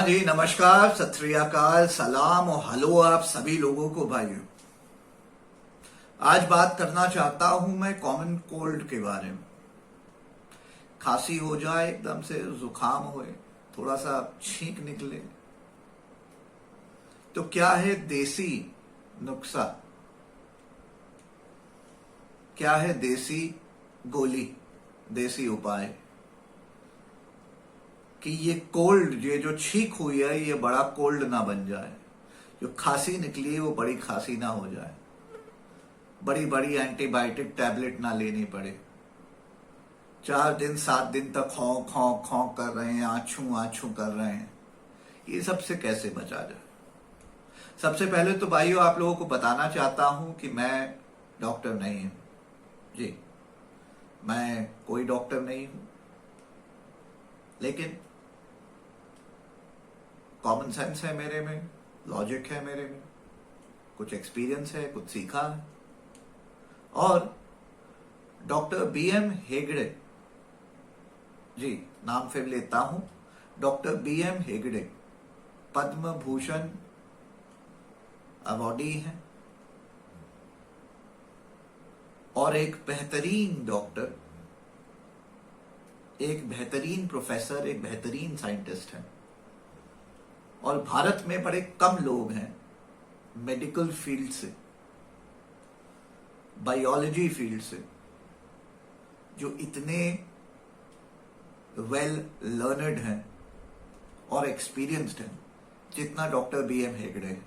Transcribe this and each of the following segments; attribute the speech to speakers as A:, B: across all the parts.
A: हाँ जी, नमस्कार, सत श्री अकाल, सलाम और हेलो आप सभी लोगों को भाइयों। आज बात करना चाहता हूं मैं कॉमन कोल्ड के बारे में। खांसी हो जाए, एकदम से जुकाम होए, थोड़ा सा छींक निकले, तो क्या है देसी नुस्खा, क्या है देसी गोली, देसी उपाय कि ये कोल्ड, ये जो छींक हुई है, ये बड़ा कोल्ड ना बन जाए, जो खांसी निकली है वो बड़ी खांसी ना हो जाए, बड़ी बड़ी एंटीबायोटिक टैबलेट ना लेनी पड़े, 4 दिन 7 दिन तक खौ खौ खौ कर रहे हैं, आछू आछू कर रहे हैं, ये सबसे कैसे बचा जाए। सबसे पहले तो भाइयों आप लोगों को बताना चाहता हूं कि मैं डॉक्टर नहीं हूं जी, मैं कोई डॉक्टर नहीं हूं, लेकिन कॉमन सेंस है मेरे में, लॉजिक है मेरे में, कुछ एक्सपीरियंस है, कुछ सीखा है। और डॉक्टर बीएम हेगड़े जी, नाम फिर लेता हूं, doctor BM Hegde Padma Bhushan awardee हैं और एक बेहतरीन डॉक्टर, एक बेहतरीन प्रोफेसर, एक बेहतरीन साइंटिस्ट हैं। और भारत में बड़े कम लोग हैं मेडिकल फील्ड से, बायोलॉजी फील्ड से, जो इतने वेल लर्नड हैं और एक्सपीरियंस्ड हैं जितना डॉक्टर बीएम हेगड़े हैं।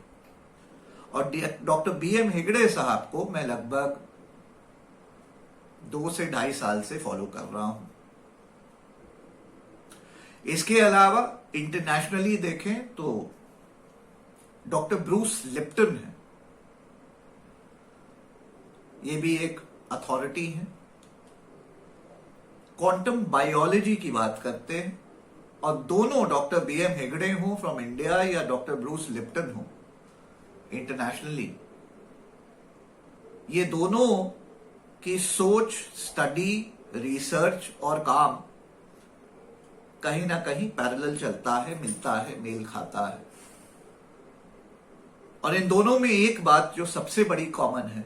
A: और डॉक्टर बीएम हेगड़े साहब को मैं लगभग 2 से 2.5 साल से फॉलो कर रहा हूं। इसके अलावा इंटरनेशनली देखें तो डॉक्टर ब्रूस लिप्टन है, ये भी एक अथॉरिटी है, क्वांटम बायोलॉजी की बात करते हैं। और दोनों, डॉक्टर बीएम हेगड़े हो फ्रॉम इंडिया या डॉक्टर ब्रूस लिप्टन हो इंटरनेशनली, ये दोनों की सोच, स्टडी, रिसर्च और काम कहीं ना कहीं पैरेलल चलता है, मिलता है, मेल खाता है। और इन दोनों में एक बात जो सबसे बड़ी कॉमन है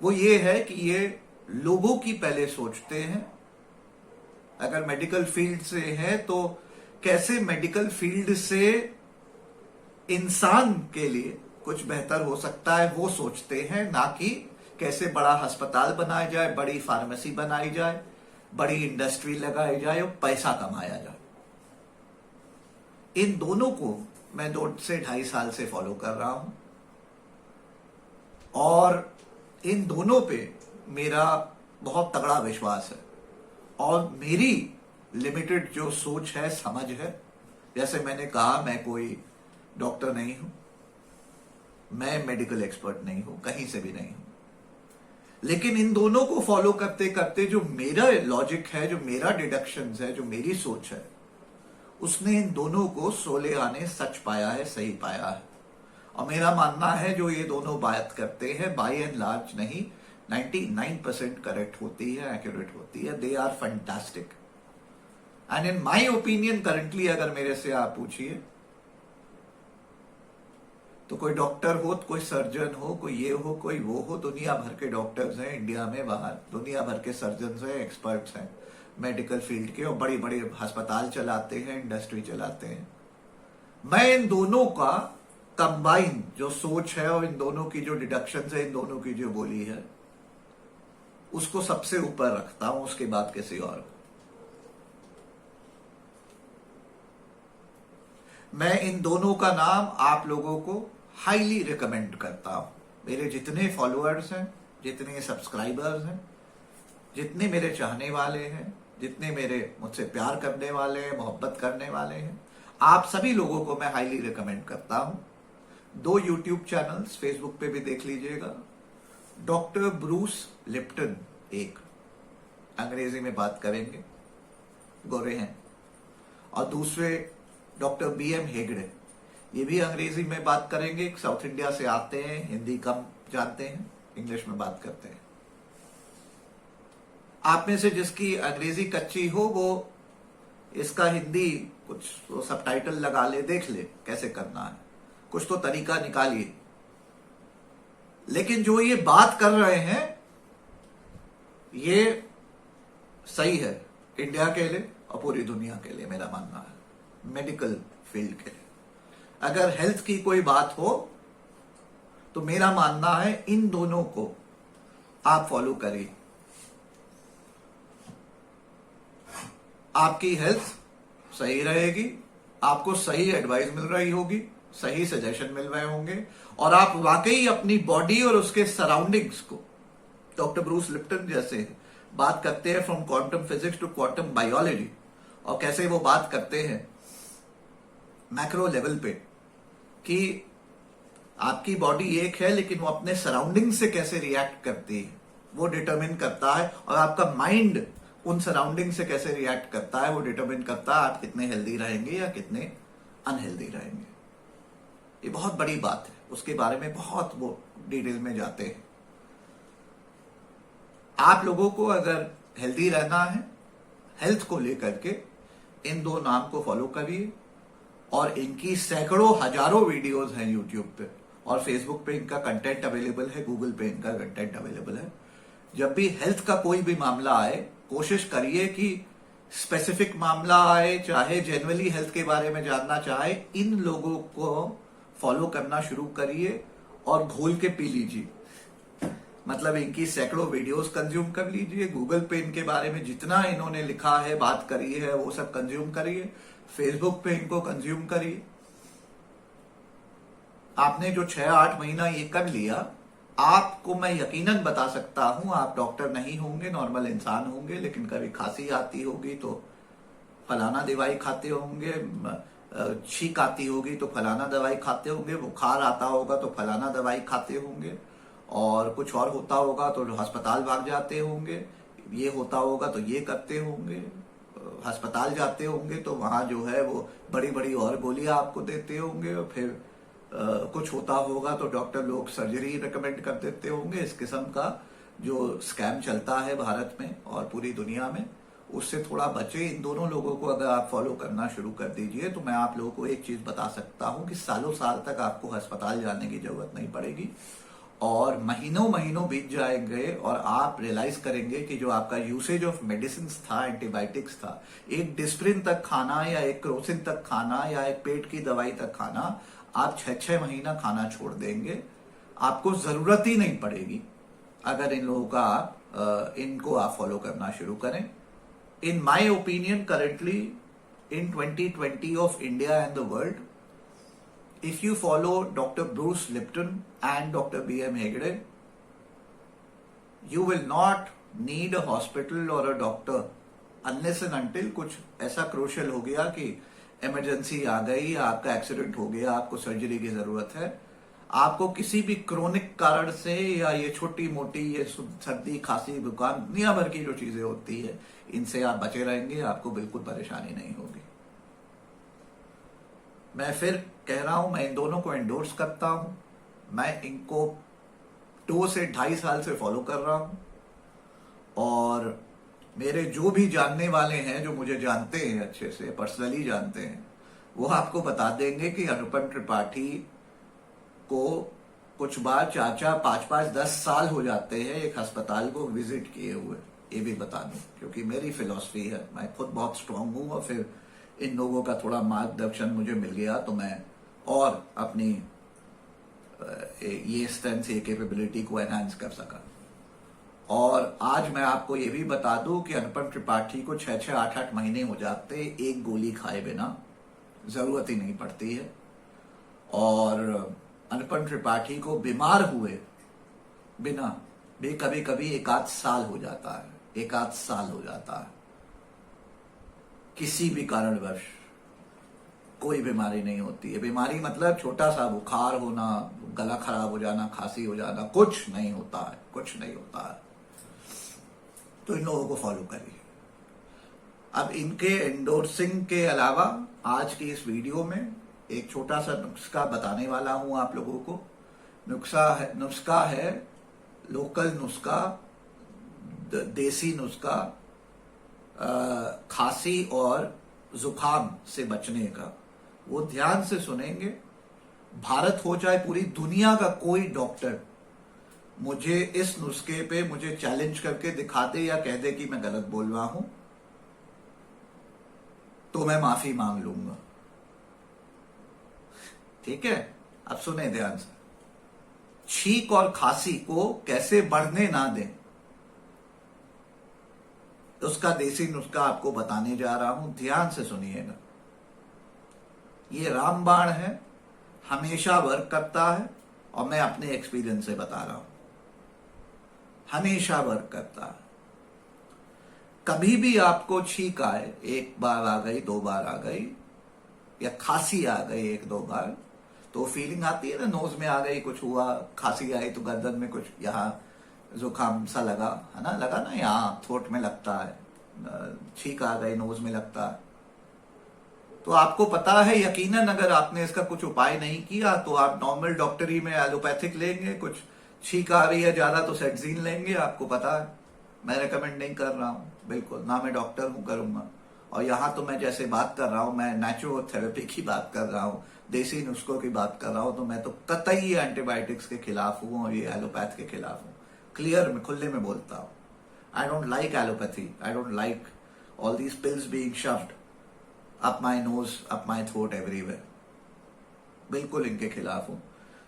A: वो ये है कि ये लोगों की पहले सोचते हैं। अगर मेडिकल फील्ड से है तो कैसे मेडिकल फील्ड से इंसान के लिए कुछ बेहतर हो सकता है वो सोचते हैं, ना कि कैसे बड़ा अस्पताल बनाया जाए, बड़ी फार्मेसी बनाई जाए, बड़ी इंडस्ट्री लगाई जाए और पैसा कमाया जाए। इन दोनों को मैं 2 से 2.5 साल से फॉलो कर रहा हूं और इन दोनों पे मेरा बहुत तगड़ा विश्वास है। और मेरी लिमिटेड जो सोच है, समझ है, जैसे मैंने कहा, मैं कोई डॉक्टर नहीं हूं, मैं मेडिकल एक्सपर्ट नहीं हूं, कहीं से भी नहीं हूं, लेकिन इन दोनों को फॉलो करते करते जो मेरा लॉजिक है, जो मेरा डिडक्शंस है, जो मेरी सोच है, उसने इन दोनों को सोले आने सच पाया है, सही पाया है। और मेरा मानना है जो ये दोनों बात करते हैं बाय एंड लार्ज नहीं, 99% करेक्ट होती है, एक्यूरेट होती है। They are fantastic and in my opinion currently अगर मेरे से आप पूछिए तो कोई डॉक्टर हो, कोई सर्जन हो, कोई ये हो, कोई वो हो, दुनिया भर के डॉक्टर्स हैं इंडिया में, बाहर दुनिया भर के सर्जन हैं, एक्सपर्ट्स हैं मेडिकल फील्ड के, और बड़ी बड़ी अस्पताल चलाते हैं, इंडस्ट्री चलाते हैं। मैं इन दोनों का कंबाइन जो सोच है और इन दोनों की जो डिडक्शंस है, इन दोनों की जो बोली है, उसको सबसे ऊपर रखता हूं, उसके बाद किसी और को। मैं इन दोनों का नाम आप लोगों को हाईली रिकमेंड करता हूं। मेरे जितने फॉलोअर्स हैं, जितने सब्सक्राइबर्स हैं, जितने मेरे चाहने वाले हैं, जितने मेरे मुझसे प्यार करने वाले हैं, मोहब्बत करने वाले हैं, आप सभी लोगों को मैं हाईली रिकमेंड करता हूं। 2 यूट्यूब चैनल्स, फेसबुक पे भी देख लीजिएगा, डॉक्टर ब्रूस लिप्टन, एक अंग्रेजी में बात करेंगे, गोरे हैं, और दूसरे डॉक्टर बीएम हेगड़े, ये भी अंग्रेजी में बात करेंगे, साउथ इंडिया से आते हैं, हिंदी कम जानते हैं, इंग्लिश में बात करते हैं। आप में से जिसकी अंग्रेजी कच्ची हो वो इसका हिंदी कुछ तो सबटाइटल लगा ले, देख ले कैसे करना है, कुछ तो तरीका निकालिए। लेकिन जो ये बात कर रहे हैं ये सही है इंडिया के लिए और पूरी दुनिया के लिए, मेरा मानना है, मेडिकल फील्ड के लिए। अगर हेल्थ की कोई बात हो तो मेरा मानना है इन दोनों को आप फॉलो करिए। आपकी हेल्थ सही रहेगी, आपको सही एडवाइस मिल रही होगी, सही सजेशन मिल रहे होंगे, और आप वाकई अपनी बॉडी और उसके सराउंडिंग्स को, डॉक्टर ब्रूस लिप्टन जैसे बात करते हैं from quantum physics to quantum biology, और कैसे वो बात करते हैं मैक्रो लेवल पे कि आपकी बॉडी एक है लेकिन वो अपने सराउंडिंग से कैसे रिएक्ट करती है वो डिटरमिन करता है, और आपका माइंड उन सराउंडिंग से कैसे रिएक्ट करता है वो डिटरमिन करता है आप कितने हेल्दी रहेंगे या कितने अनहेल्दी रहेंगे। ये बहुत बड़ी बात है, उसके बारे में बहुत वो डिटेल में जाते हैं। आप लोगों को अगर हेल्दी रहना है, हेल्थ को लेकर के इन दो नाम को फॉलो करिए, और इनकी सैकड़ों हजारों वीडियोस हैं यूट्यूब पे, और फेसबुक पे इनका कंटेंट अवेलेबल है, गूगल पे इनका कंटेंट अवेलेबल है। जब भी हेल्थ का कोई भी मामला आए, कोशिश करिए कि स्पेसिफिक मामला आए, चाहे जनरली हेल्थ के बारे में जानना चाहे, इन लोगों को फॉलो करना शुरू करिए और घोल के पी लीजिए। मतलब इनकी सैकड़ों वीडियोस कंज्यूम कर लीजिए, गूगल पे इनके बारे में जितना इन्होंने लिखा है, बात करी है, वो सब कंज्यूम करिए, फेसबुक पे इनको कंज्यूम करिए। आपने जो 6-8 महीना ये कर लिया, आपको मैं यकीनन बता सकता हूं, आप डॉक्टर नहीं होंगे, नॉर्मल इंसान होंगे, लेकिन कभी खांसी आती होगी तो फलाना दवाई खाते होंगे, छींक आती होगी तो फलाना दवाई खाते होंगे, बुखार आता होगा तो फलाना दवाई खाते होंगे, और कुछ और होता होगा तो अस्पताल भाग जाते होंगे, ये होता होगा तो ये करते होंगे, अस्पताल जाते होंगे तो वहां जो है वो बड़ी बड़ी और गोलियां आपको देते होंगे, और फिर कुछ होता होगा तो डॉक्टर लोग सर्जरी रिकमेंड कर देते होंगे। इस किस्म का जो स्कैम चलता है भारत में और पूरी दुनिया में, उससे थोड़ा बचे। इन दोनों लोगों को अगर आप फॉलो करना शुरू कर दीजिए तो मैं आप लोगों को एक चीज बता सकता हूं कि सालों साल तक आपको अस्पताल जाने की जरूरत नहीं पड़ेगी, और महीनों महीनों बीत जाएंगे और आप रियलाइज करेंगे कि जो आपका यूसेज ऑफ मेडिसिन था, एंटीबायोटिक्स था, एक डिस्प्रिन तक खाना या एक क्रोसिन तक खाना या एक पेट की दवाई तक खाना, आप 6-6 महीना खाना छोड़ देंगे। आपको जरूरत ही नहीं पड़ेगी अगर इन लोगों का इनको आप फॉलो करना शुरू करें। In my opinion currently in 2020 of India and the world, if you follow Dr. Bruce Lipton and Dr. B.M. Hegde, you will not need a hospital or a doctor unless and until कुछ ऐसा crucial हो गया कि emergency आ गई, आपका accident हो गया, आपको सर्जरी की जरूरत है। आपको किसी भी क्रोनिक कारण से या ये छोटी मोटी ये सर्दी खांसी जुकाम दुनिया भर की जो चीजें होती है, इनसे आप बचे रहेंगे, आपको बिल्कुल परेशानी नहीं होगी। मैं फिर कह रहा हूं, मैं इन दोनों को एंडोर्स करता हूं। मैं इनको 2 से 2.5 साल से फॉलो कर रहा हूं, और मेरे जो भी जानने वाले हैं, जो मुझे जानते हैं, अच्छे से पर्सनली जानते हैं, वो आपको बता देंगे कि अनुपम त्रिपाठी को कुछ बार 4-4, 5-5, 10 साल हो जाते हैं एक अस्पताल को विजिट किए हुए। ये भी बता दूं, क्योंकि मेरी फिलॉसफी है, मैं खुद बहुत स्ट्रांग हूं, और फिर इन लोगों का थोड़ा मार्गदर्शन मुझे मिल गया तो मैं और अपनी ये स्ट्रेंथ, ये कैपेबिलिटी को एनहांस कर सका। और आज मैं आपको ये भी बता दूं कि अनुपम त्रिपाठी को 6-6, 8-8 महीने हो जाते एक गोली खाए बिना, जरूरत ही नहीं पड़ती है। और अनुपम त्रिपाठी को बीमार हुए बिना भी कभी कभी 1-8 साल हो जाता है, 1-8 साल हो जाता है। किसी भी कारणवश कोई बीमारी नहीं होती है। बीमारी मतलब छोटा सा बुखार होना, गला खराब हो जाना, खांसी हो जाना, कुछ नहीं होता है, कुछ नहीं होता है। तो इन लोगों को फॉलो करिए। अब इनके एंडोर्सिंग के अलावा आज की इस वीडियो में एक छोटा सा नुस्खा बताने वाला हूं आप लोगों को। नुस्खा है लोकल नुस्खा, देसी नुस्खा, खांसी और जुकाम से बचने का, वो ध्यान से सुनेंगे। भारत हो चाहे पूरी दुनिया का कोई डॉक्टर मुझे इस नुस्खे पे मुझे चैलेंज करके दिखा दे या कह दे कि मैं गलत बोल रहा हूं, तो मैं माफी मांग लूंगा। ठीक है, अब सुने ध्यान से। छींक और खांसी को कैसे बढ़ने ना दें, उसका देसी नुस्खा आपको बताने जा रहा हूं, ध्यान से सुनिएगा। ये रामबाण है, हमेशा वर्क करता है, और मैं अपने एक्सपीरियंस से बता रहा हूं, हमेशा वर्क करता है। कभी भी आपको छींक आए, एक बार आ गई, दो बार आ गई, या खांसी आ गई एक दो बार, तो फीलिंग आती है ना, नोज में आ गई, कुछ हुआ, खांसी आई तो गर्दन में कुछ, यहाँ जुकाम सा लगा है ना, लगा ना, यहाँ थ्रोट में लगता है, छींक आ गई, नोज में लगता है, तो आपको पता है यकीनन अगर आपने इसका कुछ उपाय नहीं किया तो आप नॉर्मल डॉक्टरी में एलोपैथिक लेंगे, कुछ छींक आ रही है ज्यादा तो सेटजीन लेंगे, आपको पता है। मैं रेकमेंड नहीं कर रहा हूं, बिल्कुल ना, मैं डॉक्टर हूं करूंगा। और यहां तो मैं जैसे बात कर रहा हूं, मैं नेचुरोथेरेपी की बात कर रहा हूं, देसी नुस्खों की बात कर रहा हूं, तो मैं तो कतई एंटीबायोटिक्स के खिलाफ हूं और ये एलोपैथ के खिलाफ हूं। क्लियर में, खुले में बोलता हूं। I don't like allopathy, I don't like all these pills being shoved up my nose, up my throat, everywhere. बिल्कुल इनके खिलाफ हूं।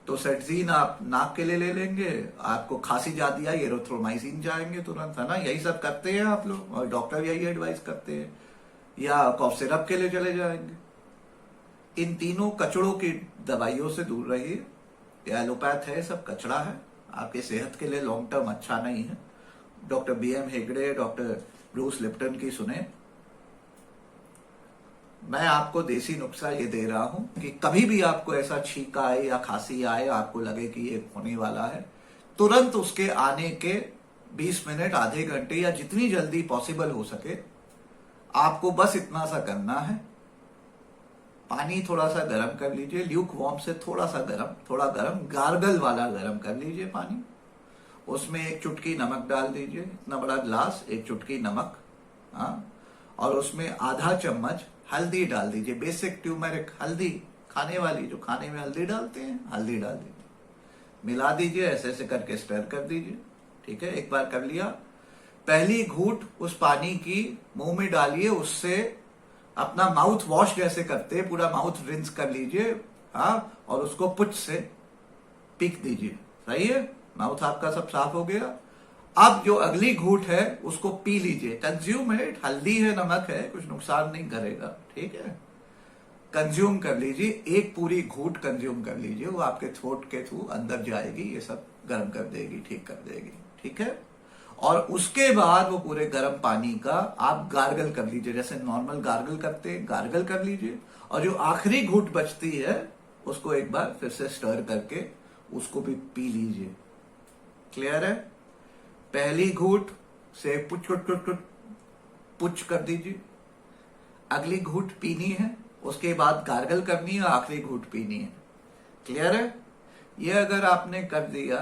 A: तो सेटजीन आप नाक के लिए ले लेंगे, आपको खांसी जाती है एरिथ्रोमाइसिन जाएंगे तुरंत, है ना, यही सब करते हैं आप लोग, और डॉक्टर यही एडवाइस करते हैं। या कॉफ सिरप के लिए चले जाएंगे। इन तीनों कचड़ों की दवाइयों से दूर रहिए। ये एलोपैथ है, सब कचड़ा है, आपके सेहत के लिए लॉन्ग टर्म अच्छा नहीं है। Doctor BM Hegde, doctor Bruce Lipton की सुने। मैं आपको देसी नुस्खा ये दे रहा हूं कि कभी भी आपको ऐसा छींक आए या खांसी आए, आपको लगे कि ये होने वाला है, तुरंत उसके आने के 20 मिनट, आधे घंटे या जितनी जल्दी पॉसिबल हो सके, आपको बस इतना सा करना है। पानी थोड़ा सा गर्म कर लीजिए, ल्यूक वार्म से थोड़ा सा गर्म, थोड़ा गर्म, गार्गल वाला गर्म कर लीजिए पानी। उसमें एक चुटकी नमक डाल दीजिए, इतना बड़ा ग्लास, एक चुटकी नमक, हाँ, और उसमें आधा चम्मच हल्दी डाल दीजिए, बेसिक ट्यूमरिक हल्दी, खाने वाली, जो खाने में हल्दी डालते हैं, हल्दी डाल दीजिए, मिला दीजिए, ऐसे ऐसे करके स्टर कर दीजिए। ठीक है, एक बार कर लिया। पहली घूंट उस पानी की मुंह में डालिए, उससे अपना माउथ वॉश जैसे करते हैं, पूरा माउथ रिंस कर लीजिए, हाँ, और उसको पुच से पीक दीजिए। सही है, माउथ आपका सब साफ हो गया। अब जो अगली घूंट है उसको पी लीजिए, कंज्यूम इट, हल्दी है, नमक है, कुछ नुकसान नहीं करेगा। ठीक है, कंज्यूम कर लीजिए, एक पूरी घूंट कंज्यूम कर लीजिए, वो आपके थ्रोट के थ्रू अंदर जाएगी, ये सब गर्म कर देगी, ठीक कर देगी। ठीक है, और उसके बाद वो पूरे गर्म पानी का आप गार्गल कर लीजिए, जैसे नॉर्मल गार्गल करते हैं, गार्गल कर लीजिए। और जो आखिरी घूंट बचती है उसको एक बार फिर से स्टर करके उसको भी पी लीजिए। क्लियर है? पहली घूंट से पुच पुच पुच पुच पुच कर दीजिए, अगली घूंट पीनी है, उसके बाद गार्गल करनी है, आखिरी घूंट पीनी है। क्लियर है? ये अगर आपने कर दिया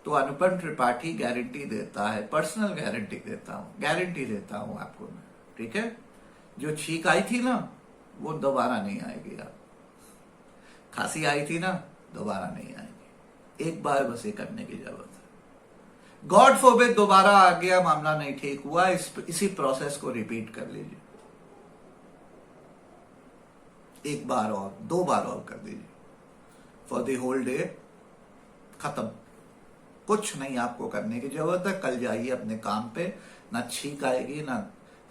A: तो अनुपम त्रिपाठी गारंटी देता है, पर्सनल गारंटी देता हूं, गारंटी देता हूं आपको मैं। ठीक है, जो छींक आई थी ना वो दोबारा नहीं आएगी, आप खांसी आई थी ना दोबारा नहीं आएगी, एक बार बस ये करने की जरूरत है। गॉड फॉरबिड दोबारा आ गया, मामला नहीं ठीक हुआ, इसी प्रोसेस को रिपीट कर लीजिए, एक बार और, दो बार और कर दीजिए, फॉर द होल डे, खत्म। कुछ नहीं आपको करने की जरूरत है, कल जाइए अपने काम पे, ना छींक आएगी, ना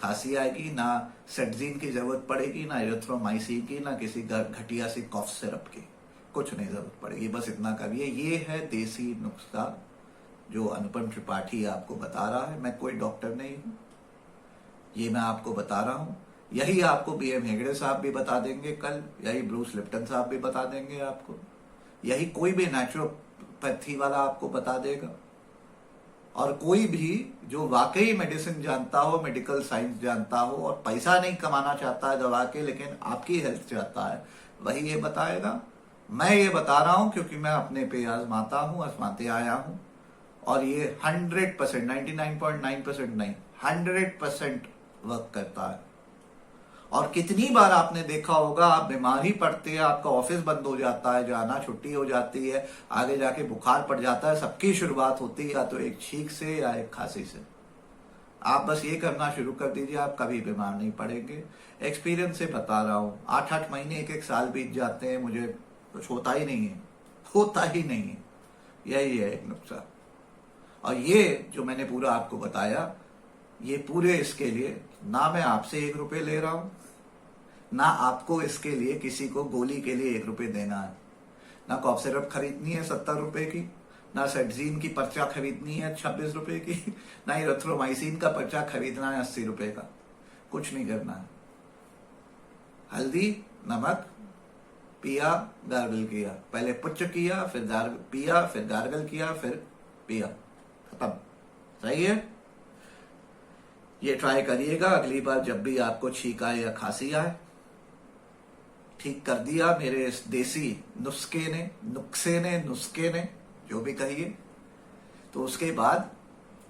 A: खांसी आएगी, ना सेटजीन की जरूरत पड़ेगी, ना एरिथ्रोमाइसिन की, ना किसी घटिया सी कॉफ सिरप की, कुछ नहीं जरूरत पड़ेगी, बस इतना करिए। ये है देसी नुस्खा जो अनुपम त्रिपाठी आपको बता रहा है, मैं कोई डॉक्टर नहीं हूं, ये मैं आपको बता रहा हूं। यही आपको BM हेगड़े साहब भी बता देंगे कल, यही ब्रूस लिप्टन साहब भी बता देंगे आपको, यही कोई भी नेचुरोपैथी वाला आपको बता देगा। और कोई भी जो वाकई मेडिसिन जानता हो, मेडिकल साइंस जानता हो और पैसा नहीं कमाना चाहता है दवा के, लेकिन आपकी हेल्थ चाहता है, वही ये बताएगा। मैं ये बता रहा हूं क्योंकि मैं अपने पे आजमाता हूं, आजमाते आया हूं, और ये 100%, 99.9% नहीं, 100% वर्क करता है। और कितनी बार आपने देखा होगा, आप बीमार ही पड़ते हैं, आपका ऑफिस बंद हो जाता है, जाना छुट्टी हो जाती है, आगे जाके बुखार पड़ जाता है, सबकी शुरुआत होती है या तो एक छींक से या एक खांसी से। आप बस ये करना शुरू कर दीजिए, आप कभी बीमार नहीं पड़ेंगे। एक्सपीरियंस से बता रहा हूँ, 8-8 महीने, एक साल बीत जाते हैं, मुझे कुछ होता ही नहीं है, होता ही नहीं है। यही है एक नुस्खा। और ये जो मैंने पूरा आपको बताया, ये पूरे इसके लिए ना मैं आपसे 1 रुपये ले रहा हूं, ना आपको इसके लिए किसी को गोली के लिए 1 रुपये देना है, ना कॉफ सिरप खरीदनी है 70 रुपए की, ना सेटजीन की पर्चा खरीदनी है 26 रुपए की, ना इरिथ्रोमाइसिन का पर्चा खरीदना है 80 रुपए का। कुछ नहीं करना है। हल्दी, नमक, पिया, गार्गल किया, पहले पुच्च किया, फिर पिया, फिर गार्गल किया, फिर पिया, खत्म। सही है? ये ट्राई करिएगा। अगली बार जब भी आपको छींक आए या खांसी आए, ठीक कर दिया मेरे इस देसी नुस्खे ने, जो भी कहिए, तो उसके बाद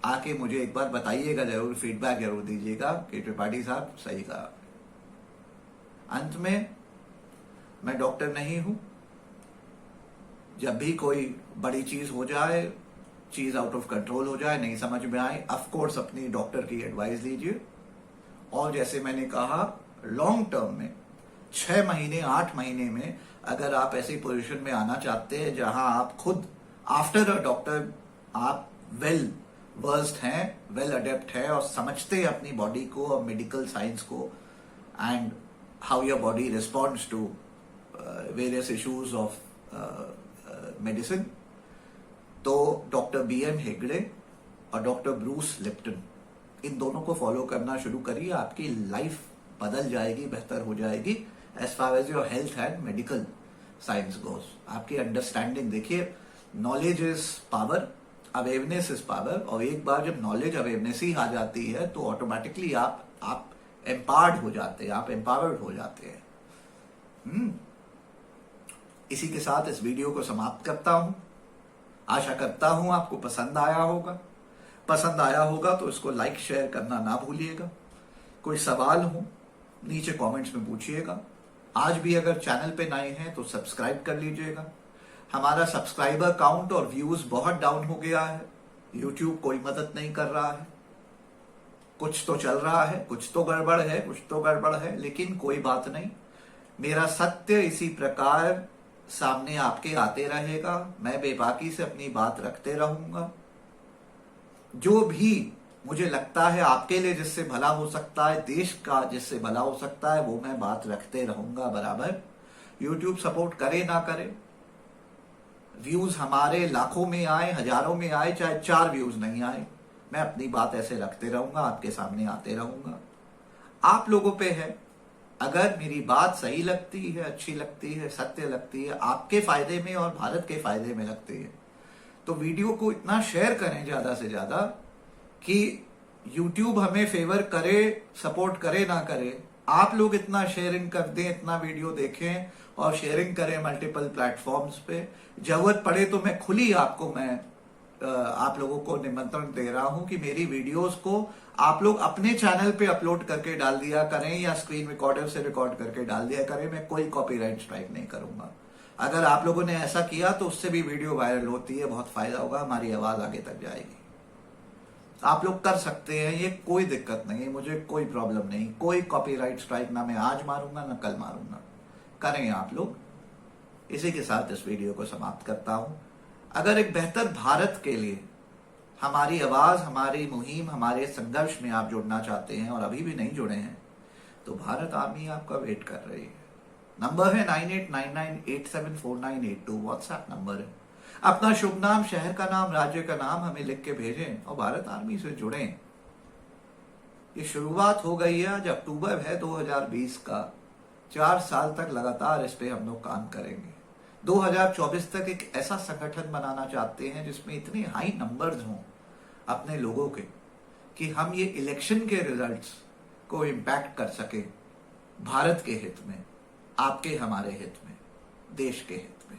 A: आके मुझे एक बार बताइएगा जरूर, फीडबैक जरूर दीजिएगा कि त्रिपाठी साहब सही कहा। अंत में, मैं डॉक्टर नहीं हूं। जब भी कोई बड़ी चीज हो जाए, चीज आउट ऑफ कंट्रोल हो जाए, नहीं समझ में आए, ऑफ कोर्स अपनी डॉक्टर की एडवाइस लीजिए। और जैसे मैंने कहा, लॉन्ग टर्म में 6 महीने 8 महीने में अगर आप ऐसी पोजीशन में आना चाहते हैं जहां आप खुद आफ्टर अ डॉक्टर आप वेल वर्स्ड हैं, वेल अडेप्ट है और समझते हैं अपनी बॉडी को और मेडिकल साइंस को, and how your body responds to various issues of medicine, तो डॉक्टर BM हेगड़े और डॉक्टर ब्रूस लिप्टन, इन दोनों को फॉलो करना शुरू करिए। आपकी लाइफ बदल जाएगी, बेहतर हो जाएगी as far as your health and medical science goes. आपकी अंडरस्टैंडिंग, देखिए, knowledge is power, awareness is power, और एक बार जब नॉलेज अवेयरनेस ही आ जाती है तो ऑटोमेटिकली आप एम्पावर्ड हो जाते हैं, आप एम्पावर्ड हो जाते हैं। इसी के साथ इस वीडियो को समाप्त करता हूं। आशा करता हूं आपको पसंद आया होगा। पसंद आया होगा तो इसको लाइक शेयर करना ना भूलिएगा। कोई सवाल हो नीचे कमेंट्स में पूछिएगा। आज भी अगर चैनल पे नए हैं तो सब्सक्राइब कर लीजिएगा। हमारा सब्सक्राइबर काउंट और व्यूज बहुत डाउन हो गया है। यूट्यूब कोई मदद नहीं कर रहा है। कुछ तो चल रहा है, कुछ तो गड़बड़ है, लेकिन कोई बात नहीं। मेरा सत्य इसी प्रकार सामने आपके आते रहेगा। मैं बेबाकी से अपनी बात रखते रहूंगा। जो भी मुझे लगता है आपके लिए जिससे भला हो सकता है, देश का जिससे भला हो सकता है, वो मैं बात रखते रहूंगा बराबर। YouTube सपोर्ट करे ना करे, व्यूज हमारे लाखों में आए, हजारों में आए, चाहे 4 व्यूज नहीं आए, मैं अपनी बात ऐसे रखते रहूंगा, आपके सामने आते रहूंगा। आप लोगों पे है, अगर मेरी बात सही लगती है, अच्छी लगती है, सत्य लगती है, आपके फायदे में और भारत के फायदे में लगती है, तो वीडियो को इतना शेयर करें ज्यादा से ज्यादा कि YouTube हमें फेवर करे, सपोर्ट करे ना करे, आप लोग इतना शेयरिंग कर दें, इतना वीडियो देखें और शेयरिंग करें मल्टीपल प्लेटफॉर्म्स पे। जरूरत पड़े तो मैं खुली आप लोगों को निमंत्रण दे रहा हूं कि मेरी वीडियोस को आप लोग अपने चैनल पे अपलोड करके डाल दिया करें या स्क्रीन रिकॉर्डर से रिकॉर्ड करके डाल दिया करें। मैं कोई कॉपीराइट स्ट्राइक नहीं करूंगा। अगर आप लोगों ने ऐसा किया तो उससे भी वीडियो वायरल होती है, बहुत फायदा होगा, हमारी आवाज आगे तक जाएगी। आप लोग कर सकते हैं, ये कोई दिक्कत नहीं है, मुझे कोई प्रॉब्लम नहीं। कोई कॉपीराइट स्ट्राइक ना मैं आज मारूंगा ना कल मारूंगा। करें आप लोग। इसी के साथ इस वीडियो को समाप्त करता हूं। अगर एक बेहतर भारत के लिए हमारी आवाज, हमारी मुहिम, हमारे संघर्ष में आप जुड़ना चाहते हैं और अभी भी नहीं जुड़े हैं, तो भारत आर्मी आपका वेट कर रही है। नंबर है 9899874982, व्हाट्सएप नंबर है। अपना शुभ नाम, शहर का नाम, राज्य का नाम हमें लिख के भेजें और भारत आर्मी से जुड़ें। ये शुरुआत हो गई है, आज अक्टूबर है 2020 का। 4 साल तक लगातार इस पे हम लोग काम करेंगे। 2024 तक एक ऐसा संगठन बनाना चाहते हैं जिसमें इतने हाई नंबर्स हों अपने लोगों के कि हम ये इलेक्शन के रिजल्ट्स को इम्पैक्ट कर सके भारत के हित में, आपके हमारे हित में, देश के हित में।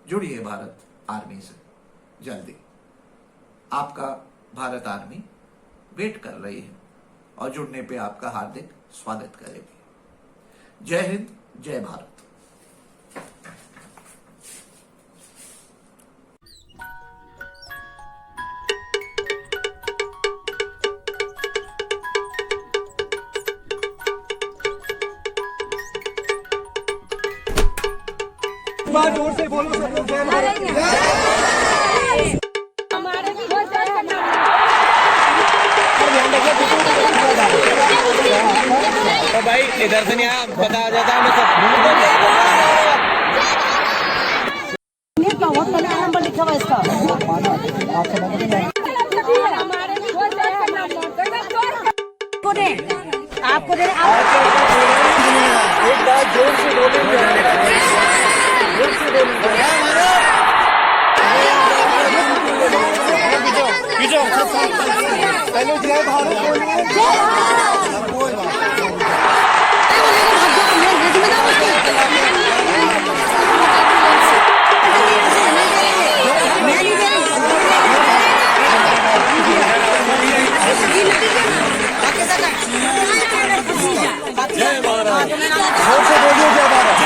A: जुड़िए भारत आर्मी से जल्दी। आपका भारत आर्मी वेट कर रही है। और जुड़ने पे आपका हार्दिक स्वागत करेंगे। जय हिंद, जय भारत।
B: जोर से बोलो सब लोग जय भारत।
C: तो भाई इधर से नहीं आया, पता आ जाता हमें सब।
D: नंबर लिखा हुआ इसका। आपको दे
B: एक बार जोर से बोलेंगे, जोर से बोलेंगे। पहले जय भारत
C: जय भारत।
B: जोर से बोलिए जय भारत।